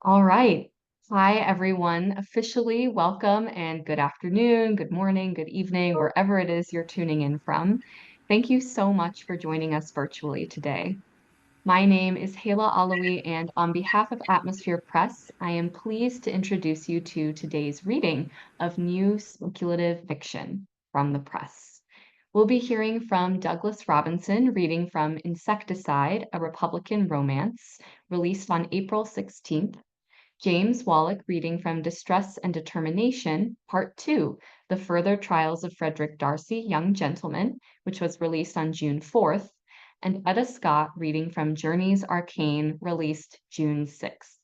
All right. Hi, everyone. Officially welcome and good afternoon, good morning, good evening, wherever it is you're tuning in from. Thank you so much for joining us virtually today. My name is Hala Alawi, and on behalf of Atmosphere Press, I am pleased to introduce you to today's reading of new speculative fiction from the press. We'll be hearing from Douglas Robinson reading from Insecticide, a Republican romance, released on April 16th. James Wollak reading from Distress and Determination, Part 2, The Further Trials of Frederick Darcy, Young Gentleman, which was released on June 4th, and Etta Scott reading from Journeys Arcane, released June 6th.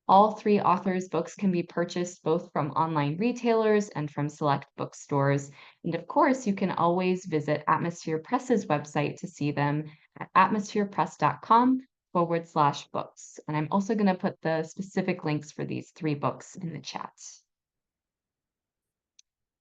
All three authors' books can be purchased both from online retailers and from select bookstores. And of course, you can always visit Atmosphere Press's website to see them at atmospherepress.com/books. And I'm also going to put the specific links for these three books in the chat.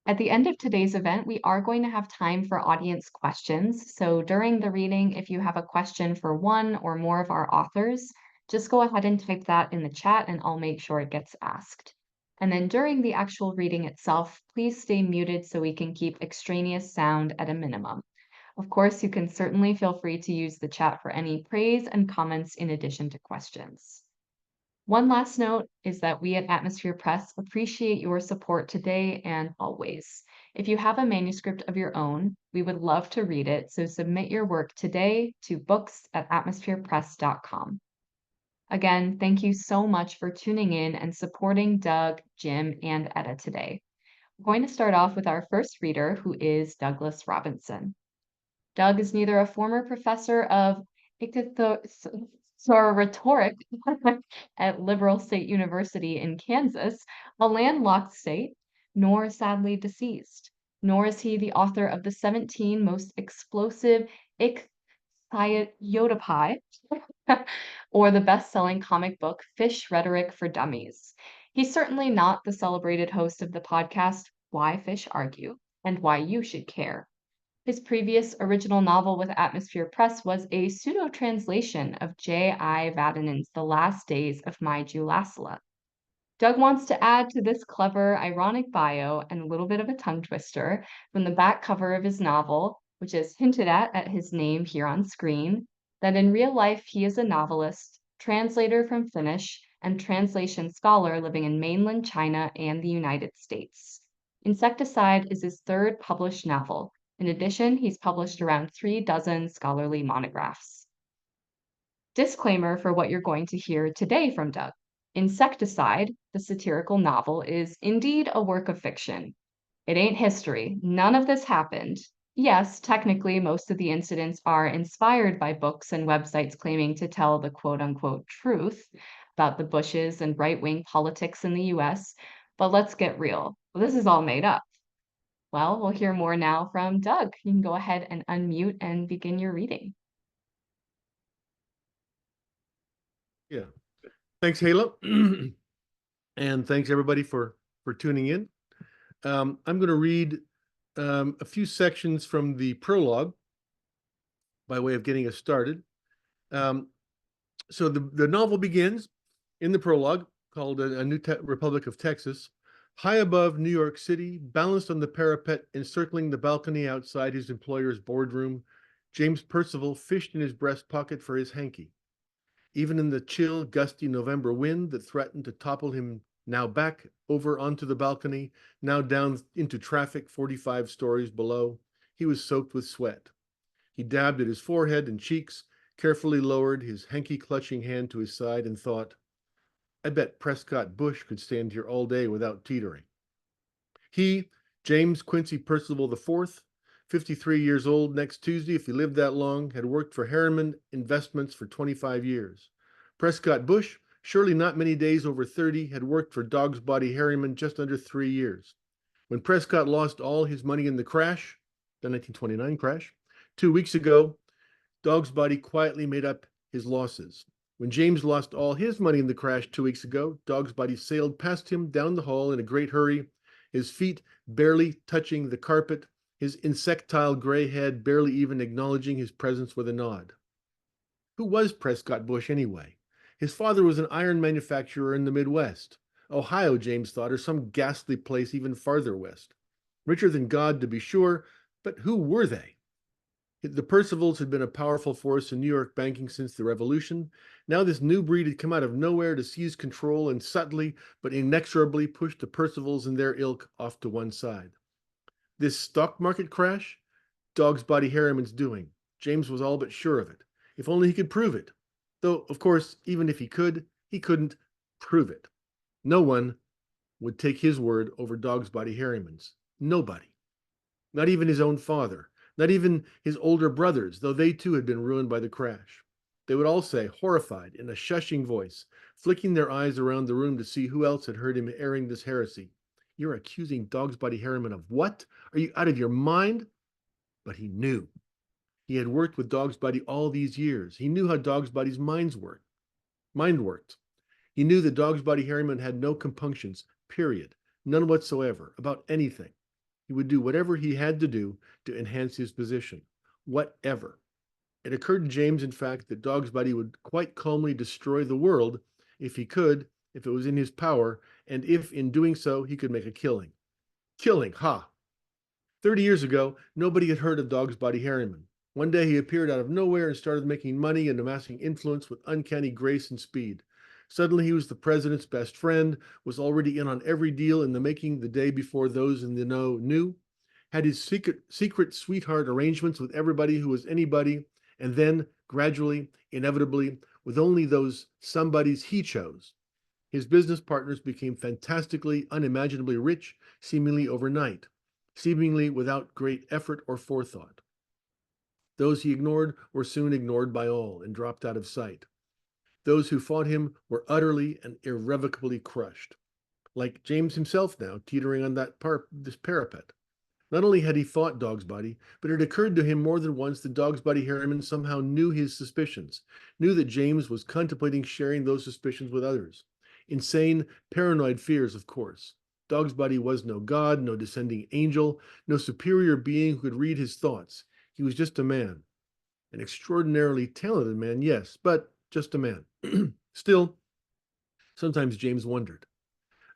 At the end of today's event, we are going to have time for audience questions. So during the reading, if you have a question for one or more of our authors, just go ahead and type that in the chat and I'll make sure it gets asked. And then during the actual reading itself, please stay muted so we can keep extraneous sound at a minimum. Of course, you can certainly feel free to use the chat for any praise and comments in addition to questions. One last note is that we at Atmosphere Press appreciate your support today and always. If you have a manuscript of your own, we would love to read it, so submit your work today to books@atmospherepress.com. Again, thank you so much for tuning in and supporting Doug, Jim, and Etta today. We're going to start off with our first reader, who is Douglas Robinson. Doug is neither a former professor of rhetoric at Liberal State University in Kansas, a landlocked state, nor sadly deceased. Nor is he the author of the 17 most explosive ichthyotopy or the best-selling comic book Fish Rhetoric for Dummies. He's certainly not the celebrated host of the podcast Why Fish Argue and Why You Should Care. His previous original novel with Atmosphere Press was a pseudo-translation of J.I. Vadenen's The Last Days of My Julasla. Doug wants to add to this clever, ironic bio and a little bit of a tongue twister from the back cover of his novel, which is hinted at his name here on screen, that in real life he is a novelist, translator from Finnish, and translation scholar living in mainland China and the United States. Insecticide is his third published novel. In addition, he's published around 36 scholarly monographs. Disclaimer for what you're going to hear today from Doug. Insecticide, the satirical novel, is indeed a work of fiction. It ain't history. None of this happened. Yes, technically, most of the incidents are inspired by books and websites claiming to tell the quote-unquote truth about the Bushes and right-wing politics in the US, but let's get real. This is all made up. Well, we'll hear more now from Doug. You can go ahead and unmute and begin your reading. Yeah. Thanks, Hala. And thanks everybody for tuning in. I'm going to read a few sections from the prologue by way of getting us started. So the novel begins in the prologue called A New Republic of Texas. High above New York City, balanced on the parapet encircling the balcony outside his employer's boardroom, James Percival fished in his breast pocket for his hanky. Even in the chill, gusty November wind that threatened to topple him now back over onto the balcony, now down into traffic 45 stories below, he was soaked with sweat. He dabbed at his forehead and cheeks, carefully lowered his hanky-clutching hand to his side, and thought, I bet Prescott Bush could stand here all day without teetering. He, James Quincy Percival IV, 53 years old next Tuesday, if he lived that long, had worked for Harriman Investments for 25 years. Prescott Bush, surely not many days over 30, had worked for Dog's Body Harriman just under 3 years. When Prescott lost all his money in the crash, the 1929 crash, 2 weeks ago, Dog's Body quietly made up his losses. When James lost all his money in the crash 2 weeks ago, Dog's Body sailed past him down the hall in a great hurry, his feet barely touching the carpet, his insectile gray head barely even acknowledging his presence with a nod. Who was Prescott Bush anyway? His father was an iron manufacturer in the Midwest. Ohio, James thought, or some ghastly place even farther west. Richer than God, to be sure, but who were they? The Percivals had been a powerful force in New York banking since the Revolution. Now this new breed had come out of nowhere to seize control and subtly but inexorably push the Percivals and their ilk off to one side. This stock market crash? Dog's Body Harriman's doing. James was all but sure of it. If only he could prove it. Though, of course, even if he couldn't prove it. No one would take his word over Dog's Body Harriman's. Nobody. Not even his own father. Not even his older brothers, though they too had been ruined by the crash. They would all say, horrified, in a shushing voice, flicking their eyes around the room to see who else had heard him airing this heresy. You're accusing Dog's Body Harriman of what? Are you out of your mind? But he knew. He had worked with Dog's Body all these years. He knew how Dog's Body's mind worked. He knew that Dog's Body Harriman had no compunctions, period, none whatsoever, about anything. He would do whatever he had to do to enhance his position. Whatever. It occurred to James, in fact, that Dog's Body would quite calmly destroy the world if he could, if it was in his power, and if, in doing so, he could make a killing. Killing, ha! 30 years ago, nobody had heard of Dog's Body Harriman. One day he appeared out of nowhere and started making money and amassing influence with uncanny grace and speed. Suddenly he was the president's best friend, was already in on every deal in the making the day before those in the know knew, had his secret sweetheart arrangements with everybody who was anybody, and then, gradually, inevitably, with only those somebodies he chose, his business partners became fantastically, unimaginably rich, seemingly overnight, seemingly without great effort or forethought. Those he ignored were soon ignored by all and dropped out of sight. Those who fought him were utterly and irrevocably crushed, like James himself now, teetering on this parapet. Not only had he fought Dog's Body, but it occurred to him more than once that Dog's Body Harriman somehow knew his suspicions, knew that James was contemplating sharing those suspicions with others. Insane, paranoid fears, of course. Dog's Body was no god, no descending angel, no superior being who could read his thoughts. He was just a man. An extraordinarily talented man, yes, but just a man. Still, sometimes James wondered.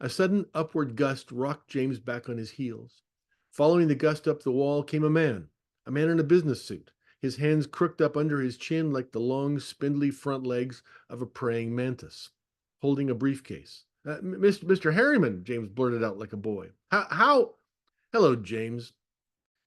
A sudden upward gust rocked James back on his heels. Following the gust up the wall came a man in a business suit, his hands crooked up under his chin like the long, spindly front legs of a praying mantis, holding a briefcase. Mr. Harriman, James blurted out like a boy. How? Hello, James,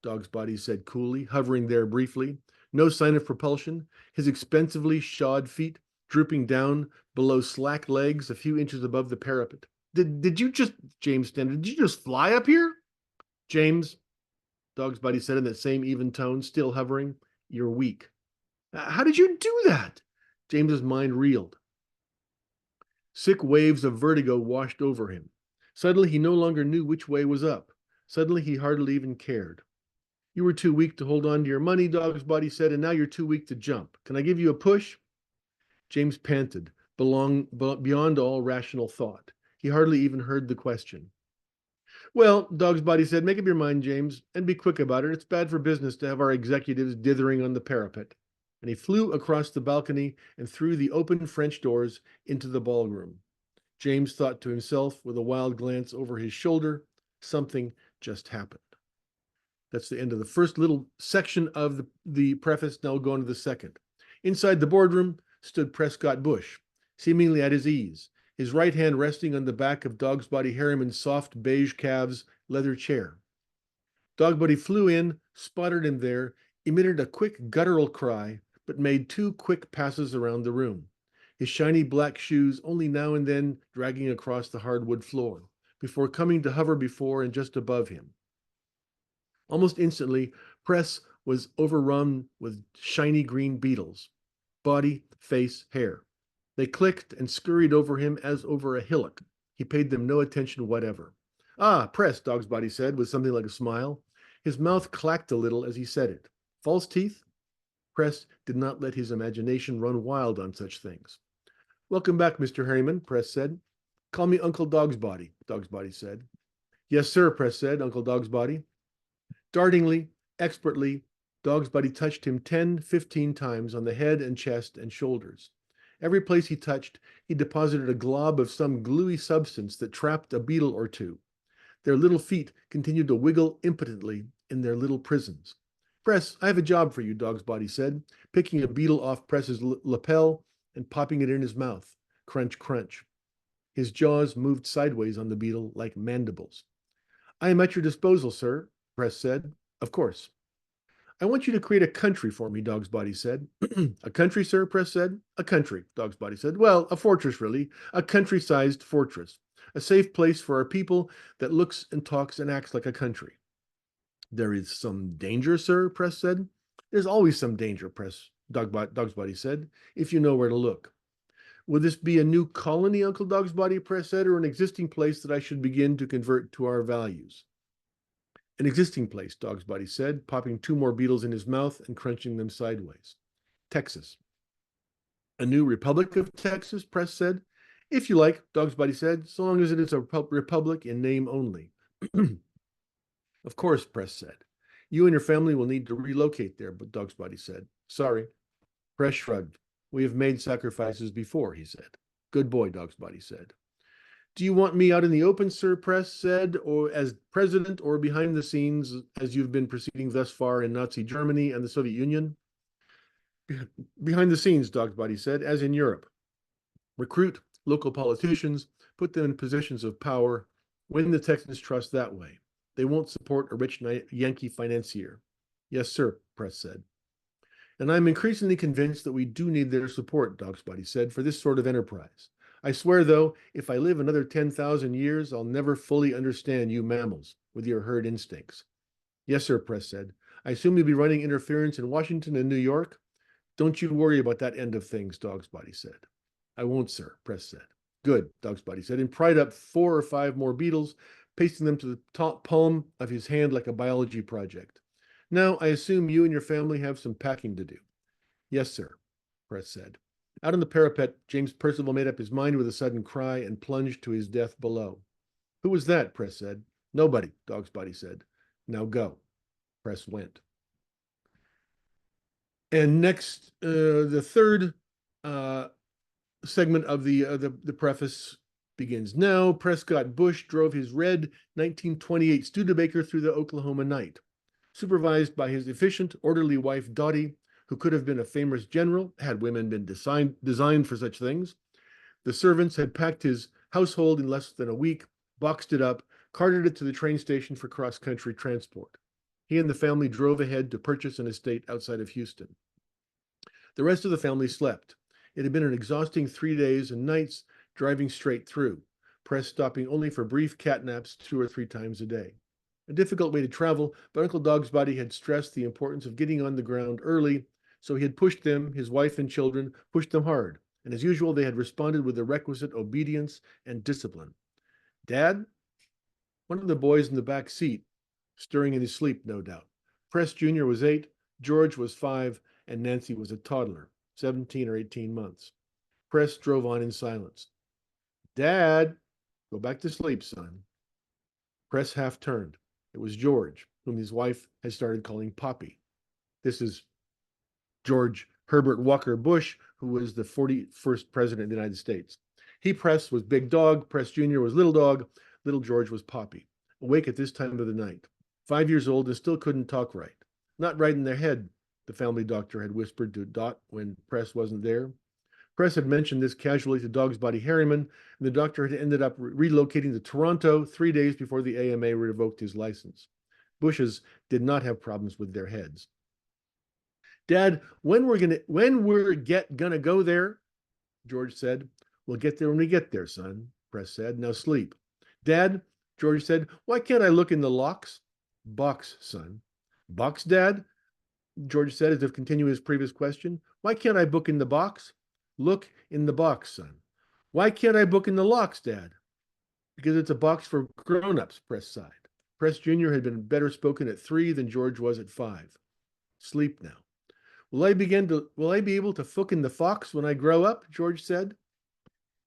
Dog's Body said coolly, hovering there briefly. No sign of propulsion, his expensively shod feet drooping down below slack legs a few inches above the parapet. Did you just, James stammered, did you just fly up here? James, Dog's Body said in that same even tone, still hovering, you're weak. How did you do that? James's mind reeled. Sick waves of vertigo washed over him. Suddenly he no longer knew which way was up. Suddenly he hardly even cared. You were too weak to hold on to your money, Dog's Body said, and now you're too weak to jump. Can I give you a push? James panted, beyond all rational thought. He hardly even heard the question. Well, Dog's Body said, make up your mind, James, and be quick about it. It's bad for business to have our executives dithering on the parapet. And he flew across the balcony and through the open French doors into the ballroom. James thought to himself with a wild glance over his shoulder, something just happened. That's the end of the first little section of the preface. Now we'll go on to the second. Inside the boardroom stood Prescott Bush, seemingly at his ease, his right hand resting on the back of Dog's Body Harriman's soft beige calves leather chair. Dog Body flew in, spotted him there, emitted a quick guttural cry, but made 2 quick passes around the room, his shiny black shoes only now and then dragging across the hardwood floor, before coming to hover before and just above him. Almost instantly, Press was overrun with shiny green beetles, body, face, hair. They clicked and scurried over him as over a hillock. He paid them no attention whatever. Ah, Press, Dog's Body said with something like a smile. His mouth clacked a little as he said it. False teeth? Press did not let his imagination run wild on such things. Welcome back, Mr. Harriman, Press said. Call me Uncle Dog's Body, Dog's Body said. Yes, sir, Press said, Uncle Dog's Body. Dartingly, expertly, Dog's Body touched him 10, 15 times on the head and chest and shoulders. Every place he touched, he deposited a glob of some gluey substance that trapped a beetle or two. Their little feet continued to wiggle impotently in their little prisons. Press, I have a job for you, Dog's Body said, picking a beetle off Press's lapel and popping it in his mouth. Crunch, crunch. His jaws moved sideways on the beetle like mandibles. I am at your disposal, sir, Press said. Of course. I want you to create a country for me, Dog's Body said. A country, sir, Press said. A country, Dog's Body said. Well, a fortress, really. A country-sized fortress. A safe place for our people that looks and talks and acts like a country. There is some danger, sir, Press said. There's always some danger, Dog's Body said, if you know where to look. Will this be a new colony, Uncle Dog's Body, Press said, or an existing place that I should begin to convert to our values? An existing place, Dog's Body said, popping 2 more beetles in his mouth and crunching them sideways. Texas. A new Republic of Texas, Press said. If you like, Dog's Body said, so long as it is a republic in name only. Of course, Press said. You and your family will need to relocate there, but Dog's Body said. Sorry. Press shrugged. We have made sacrifices before, he said. Good boy, Dog's Body said. Do you want me out in the open, sir, Press said, or as president, or behind the scenes, as you've been proceeding thus far in Nazi Germany and the Soviet Union? Behind the scenes, Dog's Body said, as in Europe. Recruit local politicians, put them in positions of power, win the Texans' trust that way. They won't support a rich Yankee financier. Yes, sir, Press said. And I'm increasingly convinced that we do need their support, Dog's Body said, for this sort of enterprise. I swear, though, if I live another 10,000 years, I'll never fully understand you mammals with your herd instincts. Yes, sir, Press said. I assume you'll be running interference in Washington and New York? Don't you worry about that end of things, Dog's Body said. I won't, sir, Press said. Good, Dog's Body said, and pried up 4 or 5 more beetles, pasting them to the top palm of his hand like a biology project. Now, I assume you and your family have some packing to do. Yes, sir, Press said. Out on the parapet, James Percival made up his mind with a sudden cry and plunged to his death below. Who was that? Press said. Nobody, Dog's Body said. Now go. Press went. And next, the third segment of the preface begins. Now, Prescott Bush drove his red 1928 Studebaker through the Oklahoma night. Supervised by his efficient, orderly wife, Dottie, who could have been a famous general had women been designed for such things. The servants had packed his household in less than a week, boxed it up, carted it to the train station for cross-country transport. He and the family drove ahead to purchase an estate outside of Houston. The rest of the family slept. It had been an exhausting 3 days and nights driving straight through, Press stopping only for brief catnaps 2 or 3 times a day. A difficult way to travel, but Uncle Dog's Body had stressed the importance of getting on the ground early, so he had pushed them, his wife and children, pushed them hard, and as usual, they had responded with the requisite obedience and discipline. Dad? One of the boys in the back seat, stirring in his sleep, no doubt. Press Jr. was 8, George was 5, and Nancy was a toddler, 17 or 18 months. Press drove on in silence. Dad, go back to sleep, son. Press half turned. It was George, whom his wife had started calling Poppy. This is George Herbert Walker Bush, who was the 41st president of the United States. He, Press, was Big Dog. Press Jr. was Little Dog. Little George was Poppy. Awake at this time of the night. 5 years old and still couldn't talk right. Not right in their head, the family doctor had whispered to Dot when Press wasn't there. Press had mentioned this casually to Dog's Body Harriman, and the doctor had ended up relocating to Toronto 3 days before the AMA revoked his license. Bushes did not have problems with their heads. Dad, when we're gonna go there? George said. We'll get there when we get there, son, Press said. Now sleep. Dad, George said, why can't I look in the locks? Box, son. Box, Dad? George said, as if continuing his previous question. Why can't I book in the box? Look in the box, son. Why can't I book in the locks, Dad? Because it's a box for grown-ups, Press sighed. Press Jr. had been better spoken at 3 than George was at 5. Sleep now. Will I be able to fook in the fox when I grow up? George said.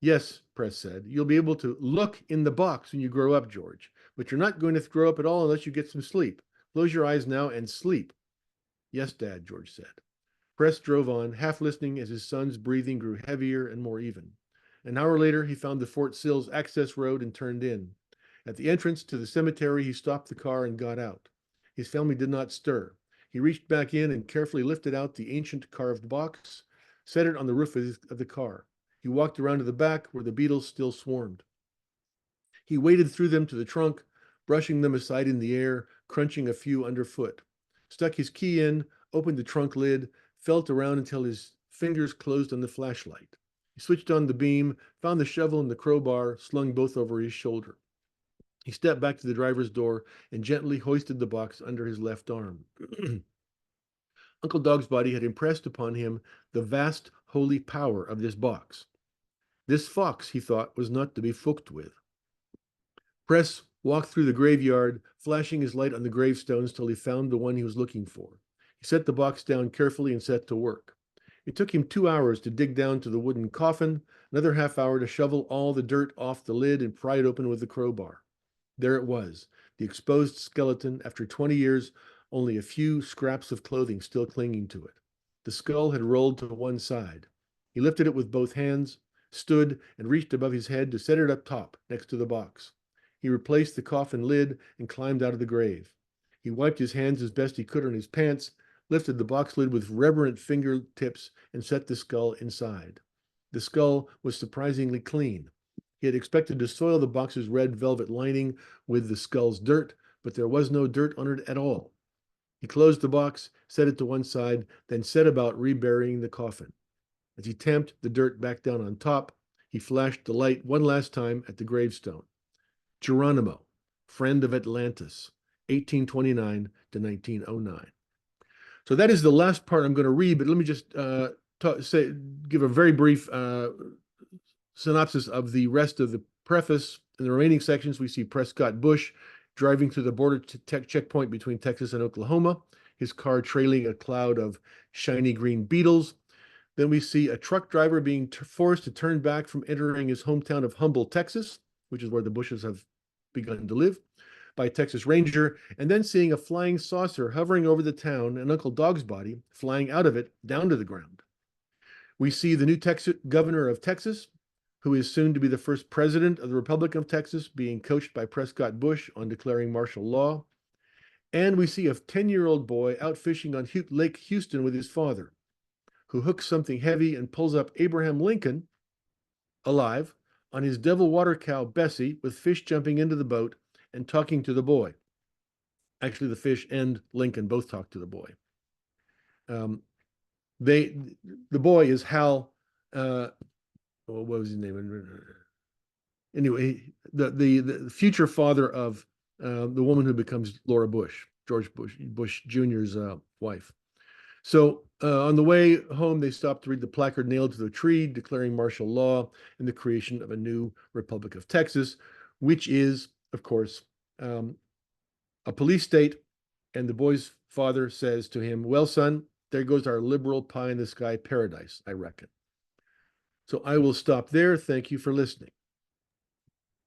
Yes, Press said. You'll be able to look in the box when you grow up, George. But you're not going to grow up at all unless you get some sleep. Close your eyes now and sleep. Yes, Dad, George said. Press drove on, half listening as his son's breathing grew heavier and more even. An hour later, he found the Fort Sills access road and turned in. At the entrance to the cemetery, he stopped the car and got out. His family did not stir. He reached back in and carefully lifted out the ancient carved box, set it on the roof of the car. He walked around to the back where the beetles still swarmed. He waded through them to the trunk, brushing them aside in the air, crunching a few underfoot. Stuck his key in, opened the trunk lid, felt around until his fingers closed on the flashlight. He switched on the beam, found the shovel and the crowbar, slung both over his shoulder. He stepped back to the driver's door and gently hoisted the box under his left arm. Uncle Dog's body had impressed upon him the vast holy power of this box. This fox, he thought, was not to be fucked with. Press walked through the graveyard, flashing his light on the gravestones till he found the one he was looking for. He set the box down carefully and set to work. It took him 2 hours to dig down to the wooden coffin, another half hour to shovel all the dirt off the lid and pry it open with the crowbar. There it was, the exposed skeleton after 20 years, only a few scraps of clothing still clinging to it. The skull had rolled to one side. He lifted it with both hands, stood, and reached above his head to set it up top, next to the box. He replaced the coffin lid and climbed out of the grave. He wiped his hands as best he could on his pants, lifted the box lid with reverent fingertips, and set the skull inside. The skull was surprisingly clean. He had expected to soil the box's red velvet lining with the skull's dirt, but there was no dirt on it at all. He closed the box, set it to one side, then set about reburying the coffin. As he tamped the dirt back down on top, he flashed the light one last time at the gravestone. Geronimo, friend of Atlantis, 1829 to 1909. So that is the last part I'm going to read, but let me just give a very brief synopsis of the rest of the preface. In the remaining sections, we see Prescott Bush driving through the border checkpoint between Texas and Oklahoma, his car trailing a cloud of shiny green beetles. Then we see a truck driver being forced to turn back from entering his hometown of Humble, Texas, which is where the Bushes have begun to live, by a Texas Ranger, and then seeing a flying saucer hovering over the town and Uncle Dog's body flying out of it down to the ground. We see the new governor of Texas, who is soon to be the first president of the Republic of Texas, being coached by Prescott Bush on declaring martial law. And we see a 10-year-old boy out fishing on Lake Houston with his father, who hooks something heavy and pulls up Abraham Lincoln, alive, on his devil water cow, Bessie, with fish jumping into the boat and talking to the boy. Actually, the fish and Lincoln both talk to the boy. The boy is Hal, what was his name? Anyway, the future father of the woman who becomes Laura Bush, George Bush Jr.'s wife. So on the way home, they stopped to read the placard nailed to the tree declaring martial law and the creation of a new Republic of Texas, which is, of course, a police state. And the boy's father says to him, well, son, there goes our liberal pie in the sky paradise, I reckon. So I will stop there. Thank you for listening.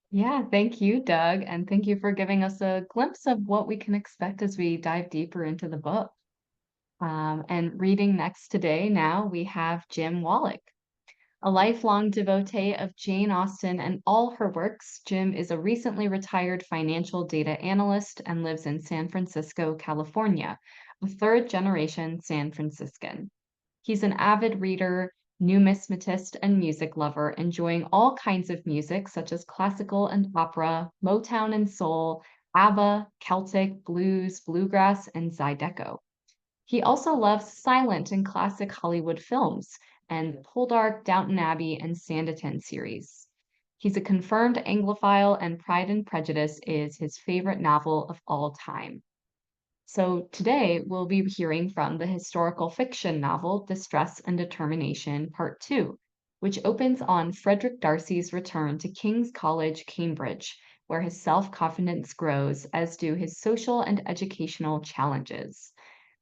Yeah, thank you, Doug, and thank you for giving us a glimpse of what we can expect as we dive deeper into the book. And reading next today, now we have Jim Wollak. A lifelong devotee of Jane Austen and all her works, Jim is a recently retired financial data analyst and lives in San Francisco, California, a third-generation San Franciscan. He's an avid reader, numismatist, and music lover, enjoying all kinds of music such as classical and opera, Motown and soul, ABBA, Celtic, blues, bluegrass, and Zydeco. He also loves silent and classic Hollywood films and Poldark, Downton Abbey, and Sanditon series. He's a confirmed Anglophile, and Pride and Prejudice is his favorite novel of all time. So today we'll be hearing from the historical fiction novel Distress and Determination Part 2, which opens on Frederick Darcy's return to King's College, Cambridge, where his self-confidence grows, as do his social and educational challenges.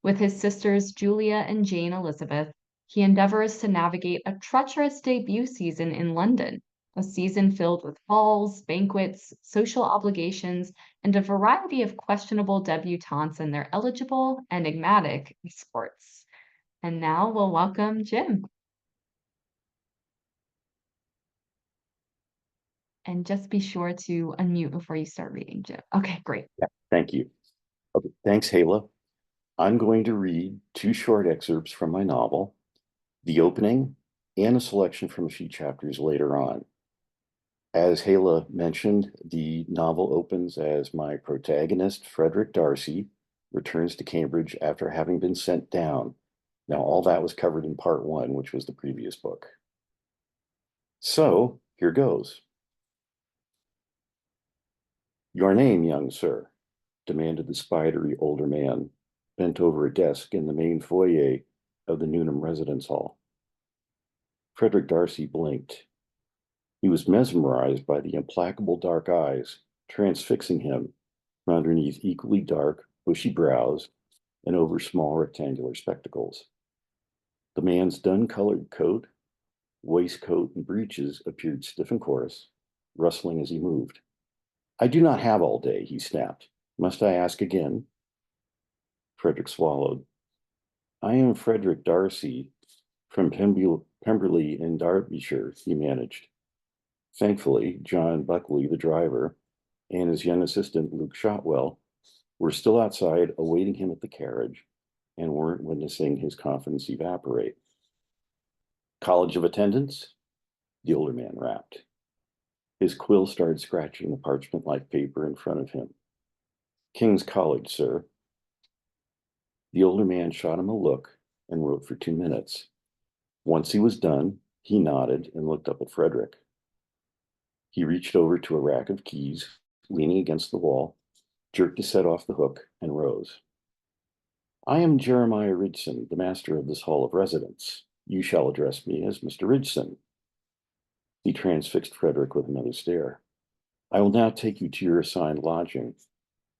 With his sisters Julia and Jane Elizabeth, he endeavors to navigate a treacherous debut season in London, a season filled with balls, banquets, social obligations, and a variety of questionable debutantes and their eligible, enigmatic escorts. And now we'll welcome Jim. And just be sure to unmute before you start reading, Jim. Okay, great. Yeah, thank you. Okay, thanks, Hala. I'm going to read 2 short excerpts from my novel, the opening, and a selection from a few chapters later on. As Hala mentioned, the novel opens as my protagonist, Frederick Darcy, returns to Cambridge after having been sent down. Now, all that was covered in part 1, which was the previous book. So, here goes. Your name, young sir, demanded the spidery older man, bent over a desk in the main foyer of the Newnham residence hall. Frederick Darcy blinked. He was mesmerized by the implacable dark eyes transfixing him from underneath equally dark, bushy brows and over small rectangular spectacles. The man's dun-colored coat, waistcoat, and breeches appeared stiff and coarse, rustling as he moved. I do not have all day, he snapped. Must I ask again? Frederick swallowed. I am Frederick Darcy from Pemberley in Derbyshire, he managed. Thankfully, John Buckley, the driver, and his young assistant, Luke Shotwell, were still outside awaiting him at the carriage and weren't witnessing his confidence evaporate. College of Attendance? The older man rapped. His quill started scratching the parchment-like paper in front of him. King's College, sir. The older man shot him a look and wrote for 2 minutes. Once he was done, he nodded and looked up at Frederick. He reached over to a rack of keys, leaning against the wall, jerked a set off the hook, and rose. I am Jeremiah Ridson, the master of this hall of residence. You shall address me as Mr. Ridson. He transfixed Frederick with another stare. I will now take you to your assigned lodging.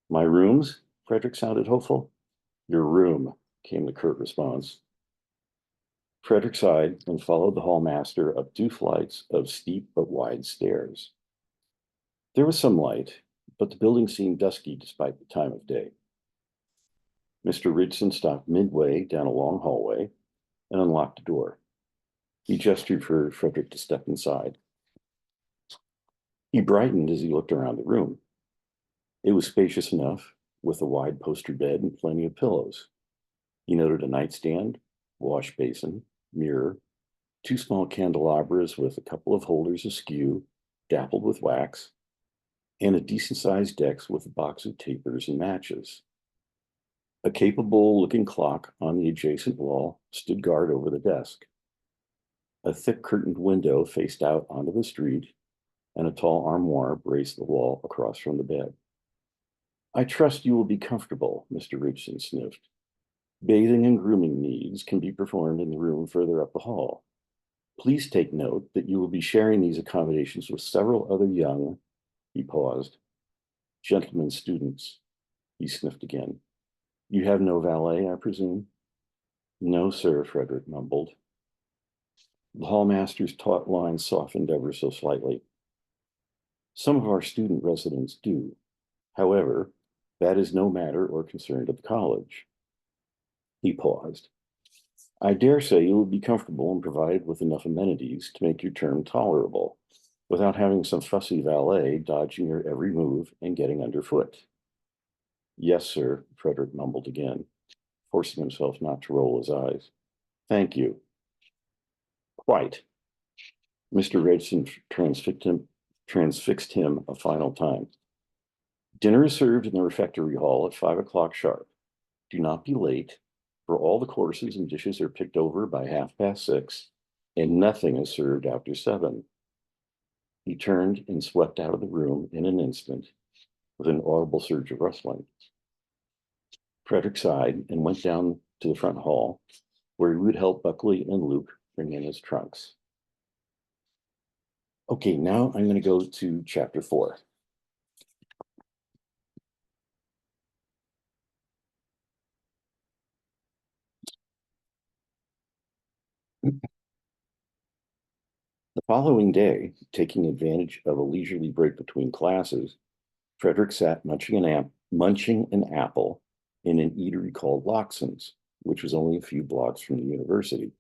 My rooms? Frederick sounded hopeful. Your room, came the curt response. Frederick sighed and followed the hallmaster up 2 flights of steep but wide stairs. There was some light, but the building seemed dusky despite the time of day. Mr. Ridson stopped midway down a long hallway and unlocked a door. He gestured for Frederick to step inside. He brightened as he looked around the room. It was spacious enough, with a wide poster bed and plenty of pillows. He noted a nightstand, wash basin, mirror, 2 small candelabras with a couple of holders askew, dappled with wax, and a decent-sized desk with a box of tapers and matches. A capable-looking clock on the adjacent wall stood guard over the desk. A thick curtained window faced out onto the street, and a tall armoire braced the wall across from the bed. I trust you will be comfortable, Mr. Ridson sniffed. Bathing and grooming needs can be performed in the room further up the hall. Please take note that you will be sharing these accommodations with several other young, he paused, gentlemen students. He sniffed again. You have no valet, I presume? No, sir, Frederick mumbled. The hallmaster's taut line softened ever so slightly. Some of our student residents do. However, that is no matter or concern to the college. He paused. I dare say you will be comfortable and provided with enough amenities to make your term tolerable, without having some fussy valet dodging your every move and getting underfoot. Yes, sir, Frederick mumbled again, forcing himself not to roll his eyes. Thank you. Quite. Mr. Redson transfixed him a final time. Dinner is served in the refectory hall at 5 o'clock sharp. Do not be late, for all the courses and dishes are picked over by 6:30, and nothing is served after 7. He turned and swept out of the room in an instant, with an audible surge of rustling. Frederick sighed and went down to the front hall, where he would help Buckley and Luke bring in his trunks. Okay, now I'm going to go to chapter 4. The following day, taking advantage of a leisurely break between classes, Frederick sat munching an apple in an eatery called Loxon's, which was only a few blocks from the university.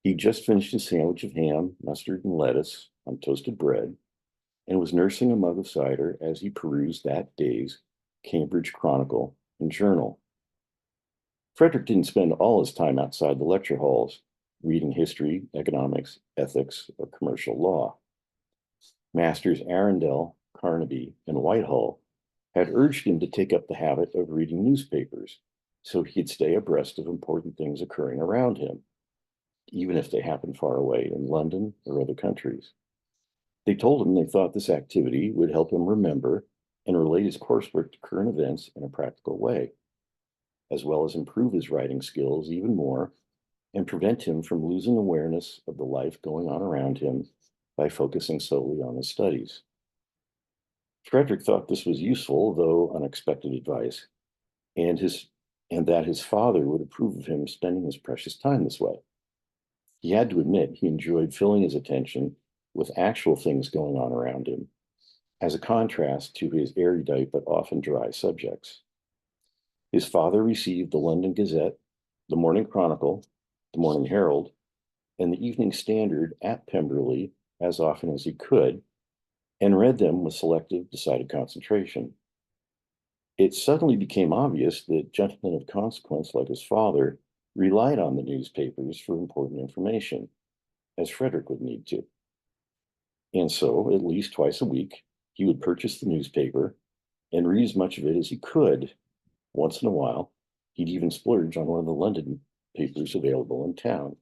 He just finished a sandwich of ham, mustard, and lettuce on toasted bread, and was nursing a mug of cider as he perused that day's Cambridge Chronicle and Journal. Frederick didn't spend all his time outside the lecture halls, reading history, economics, ethics, or commercial law. Masters Arundel, Carnaby, and Whitehall had urged him to take up the habit of reading newspapers so he could stay abreast of important things occurring around him, even if they happened far away in London or other countries. They told him they thought this activity would help him remember and relate his coursework to current events in a practical way, as well as improve his writing skills even more and prevent him from losing awareness of the life going on around him by focusing solely on his studies. Frederick thought this was useful, though unexpected advice, and that his father would approve of him spending his precious time this way. He had to admit he enjoyed filling his attention with actual things going on around him, as a contrast to his erudite but often dry subjects. His father received the London Gazette, the Morning Chronicle, the Morning Herald, and the Evening Standard at Pemberley as often as he could, and read them with selective, decided concentration. It suddenly became obvious that gentlemen of consequence like his father relied on the newspapers for important information, as Frederick would need to. And so, at least twice a week, he would purchase the newspaper and read as much of it as he could. Once in a while, he'd even splurge on one of the London papers available in town.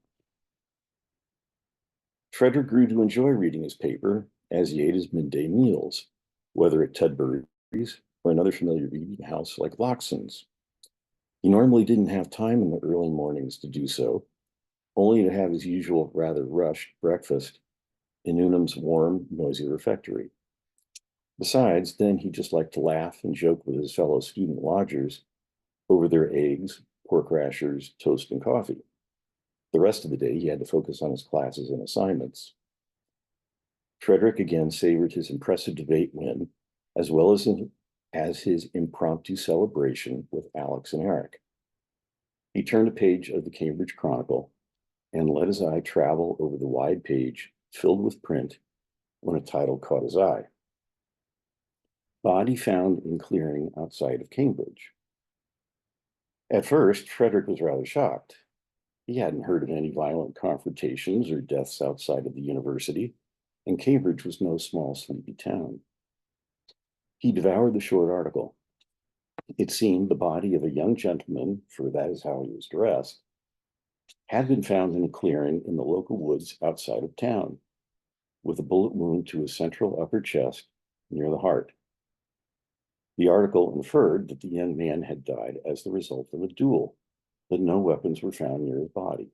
Frederick grew to enjoy reading his paper as he ate his midday meals, whether at Tudbury's or another familiar eating house like Loxton's. He normally didn't have time in the early mornings to do so, only to have his usual rather rushed breakfast in Newnham's warm, noisy refectory. Besides, then he just liked to laugh and joke with his fellow student lodgers over their eggs, pork rashers, toast, and coffee. The rest of the day, he had to focus on his classes and assignments. Frederick again savored his impressive debate win, as well as his impromptu celebration with Alex and Eric. He turned a page of the Cambridge Chronicle and let his eye travel over the wide page filled with print when a title caught his eye. Body found in clearing outside of Cambridge. At first, Frederick was rather shocked. He hadn't heard of any violent confrontations or deaths outside of the university, and Cambridge was no small, sleepy town. He devoured the short article. It seemed the body of a young gentleman, for that is how he was dressed, had been found in a clearing in the local woods outside of town, with a bullet wound to his central upper chest near the heart. The article inferred that the young man had died as the result of a duel, but no weapons were found near his body.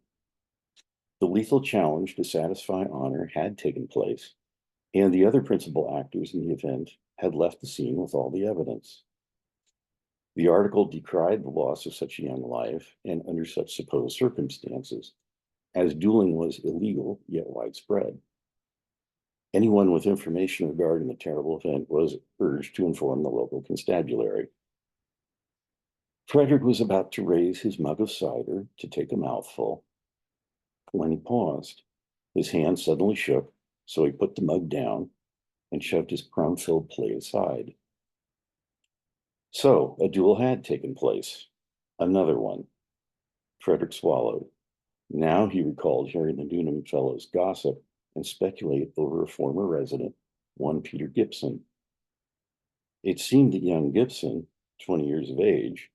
The lethal challenge to satisfy honor had taken place, and the other principal actors in the event had left the scene with all the evidence. The article decried the loss of such a young life and under such supposed circumstances, as dueling was illegal yet widespread. Anyone with information regarding the terrible event was urged to inform the local constabulary. Frederick was about to raise his mug of cider to take a mouthful when he paused. His hand suddenly shook, so he put the mug down and shoved his crumb-filled plate aside. So, a duel had taken place. Another one. Frederick swallowed. Now he recalled hearing the Newnham fellows gossip and speculate over a former resident, one Peter Gibson. It seemed that young Gibson, 20 years of age,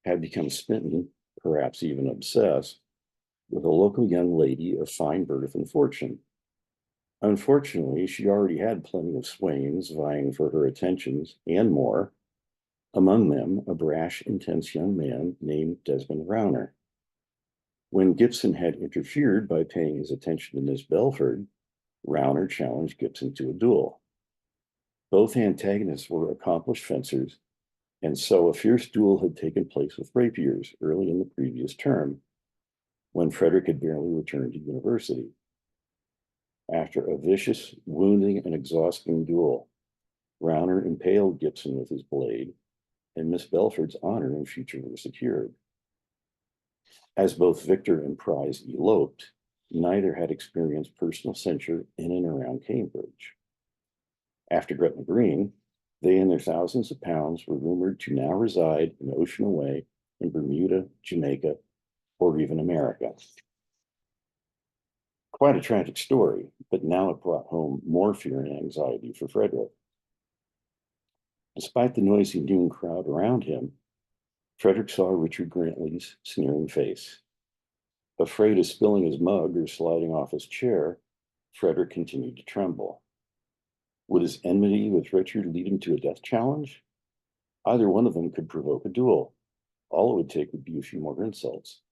had become smitten, perhaps even obsessed, with a local young lady of fine birth and fortune. Unfortunately, she already had plenty of swains vying for her attentions and more, among them a brash, intense young man named Desmond Rowner. When Gibson had interfered by paying his attention to Miss Belford, Rowner challenged Gibson to a duel. Both antagonists were accomplished fencers, and so a fierce duel had taken place with rapiers early in the previous term, when Frederick had barely returned to university. After a vicious, wounding, and exhausting duel, Rowner impaled Gibson with his blade, and Miss Belford's honor and future were secured. As both Victor and Prize eloped, neither had experienced personal censure in and around Cambridge. After Gretna Green, they and their thousands of pounds were rumored to now reside an ocean away in Bermuda, Jamaica, or even America. Quite a tragic story, but now it brought home more fear and anxiety for Frederick. Despite the noisy noon crowd around him, Frederick saw Richard Grantley's sneering face. Afraid of spilling his mug or sliding off his chair, Frederick continued to tremble. Would his enmity with Richard lead him to a death challenge? Either one of them could provoke a duel. All it would take would be a few more insults.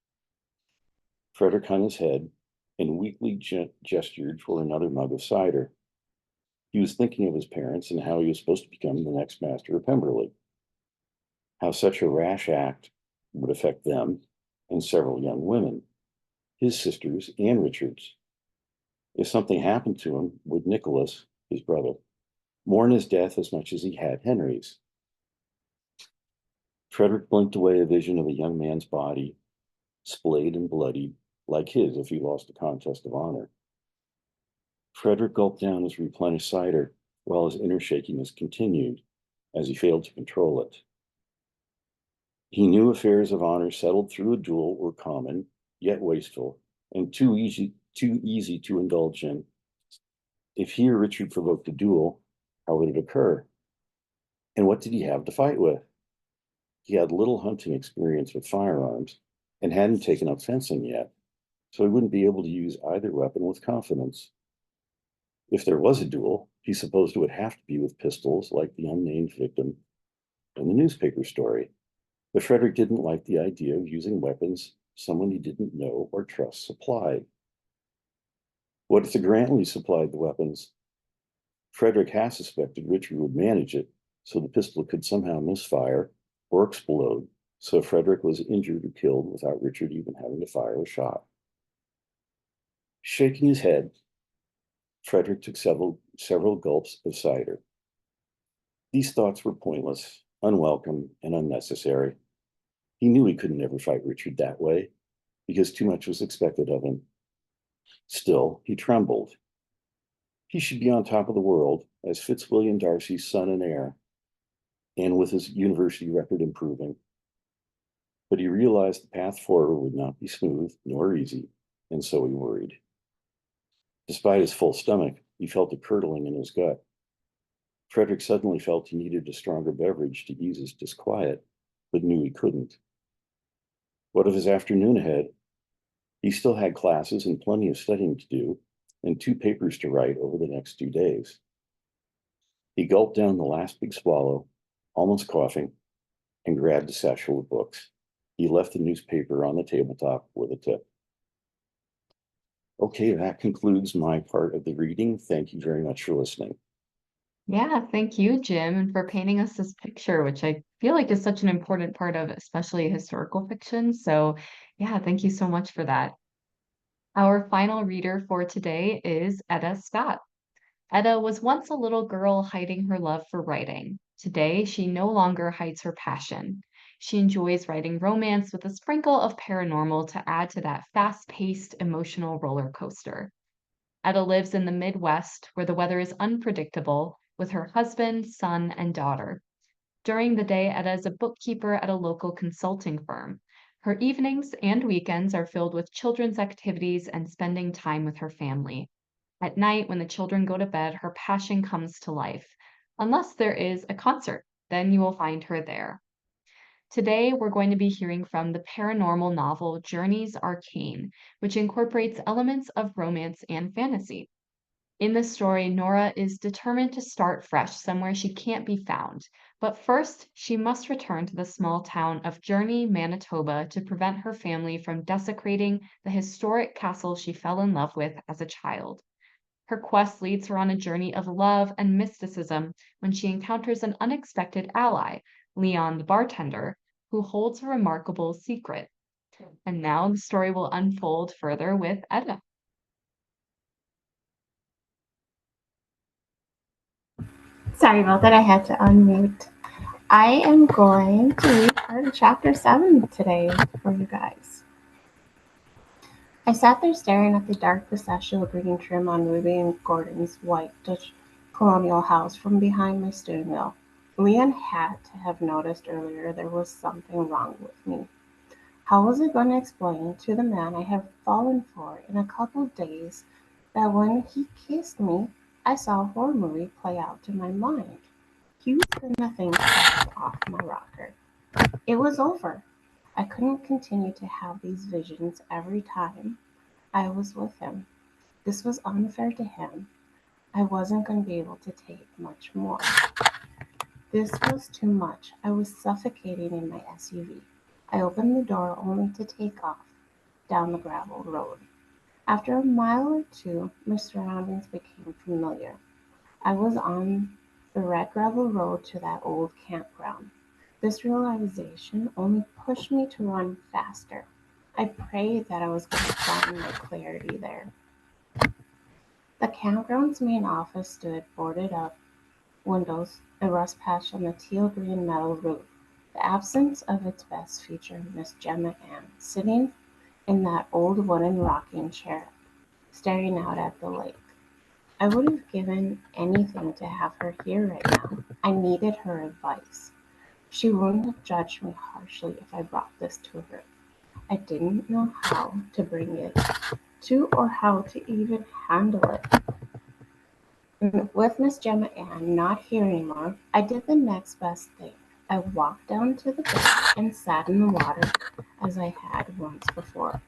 Frederick hung his head and weakly gestured for another mug of cider. He was thinking of his parents and how he was supposed to become the next master of Pemberley. How such a rash act would affect them and several young women, his sisters and Richard's. If something happened to him, would Nicholas, his brother, mourn his death as much as he had Henry's? Frederick blinked away a vision of a young man's body, splayed and bloodied, like his if he lost a contest of honor. Frederick gulped down his replenished cider while his inner shakiness continued as he failed to control it. He knew affairs of honor settled through a duel were common, yet wasteful, and too easy to indulge in. If he or Richard provoked a duel, how would it occur? And what did he have to fight with? He had little hunting experience with firearms and hadn't taken up fencing yet, so he wouldn't be able to use either weapon with confidence. If there was a duel, he supposed it would have to be with pistols like the unnamed victim in the newspaper story. But Frederick didn't like the idea of using weapons someone he didn't know or trust supplied. What if the Grantleys supplied the weapons? Frederick half suspected Richard would manage it so the pistol could somehow misfire or explode, so Frederick was injured or killed without Richard even having to fire a shot. Shaking his head, Frederick took several gulps of cider. These thoughts were pointless, unwelcome, and unnecessary. He knew he could never fight Richard that way, because too much was expected of him. Still, he trembled. He should be on top of the world as Fitzwilliam Darcy's son and heir, and with his university record improving. But he realized the path forward would not be smooth nor easy, and so he worried. Despite his full stomach, he felt a curdling in his gut. Frederick suddenly felt he needed a stronger beverage to ease his disquiet, but knew he couldn't. What of his afternoon ahead? He still had classes and plenty of studying to do, and 2 papers to write over the next 2 days. He gulped down the last big swallow, almost coughing, and grabbed a satchel of books. He left the newspaper on the tabletop with a tip. Okay, that concludes my part of the reading. Thank you very much for listening. Yeah, thank you, Jim, and for painting us this picture, which I feel like is such an important part of especially historical fiction. So, yeah, thank you so much for that. Our final reader for today is Etta Scott. Etta was once a little girl hiding her love for writing. Today, she no longer hides her passion. She enjoys writing romance with a sprinkle of paranormal to add to that fast-paced emotional roller coaster. Etta lives in the Midwest, where the weather is unpredictable, with her husband, son, and daughter. During the day, Etta is a bookkeeper at a local consulting firm. Her evenings and weekends are filled with children's activities and spending time with her family. At night, when the children go to bed, her passion comes to life. Unless there is a concert, then you will find her there. Today, we're going to be hearing from the paranormal novel Journeys Arcane, which incorporates elements of romance and fantasy. In the story, Nora is determined to start fresh somewhere she can't be found. But first, she must return to the small town of Journey, Manitoba, to prevent her family from desecrating the historic castle she fell in love with as a child. Her quest leads her on a journey of love and mysticism when she encounters an unexpected ally, Leon the bartender, who holds a remarkable secret. And now the story will unfold further with Etta. Sorry about that, I had to unmute. I am going to read part of chapter 7 today for you guys. I sat there staring at the dark pistachio green trim on Ruby and Gordon's white Dutch colonial house from behind my steering wheel. Leon had to have noticed earlier there was something wrong with me. How was I going to explain to the man I had fallen for in a couple days that when he kissed me, I saw a horror movie play out in my mind? He was the thing fell off my rocker. It was over. I couldn't continue to have these visions every time I was with him. This was unfair to him. I wasn't going to be able to take much more. This was too much. I was suffocating in my SUV. I opened the door only to take off down the gravel road. After a mile or two, my surroundings became familiar. I was on the red gravel road to that old campground. This realization only pushed me to run faster. I prayed that I was going to find my clarity there. The campground's main office stood boarded up windows, a rust patch on the teal-green metal roof. The absence of its best feature, Miss Gemma Ann, sitting in that old wooden rocking chair, staring out at the lake. I would have given anything to have her here right now. I needed her advice. She wouldn't have judged me harshly if I brought this to her. I didn't know how to bring it to or how to even handle it. With Miss Gemma Ann not here anymore, I did the next best thing. I walked down to the bank and sat in the water as I had once before.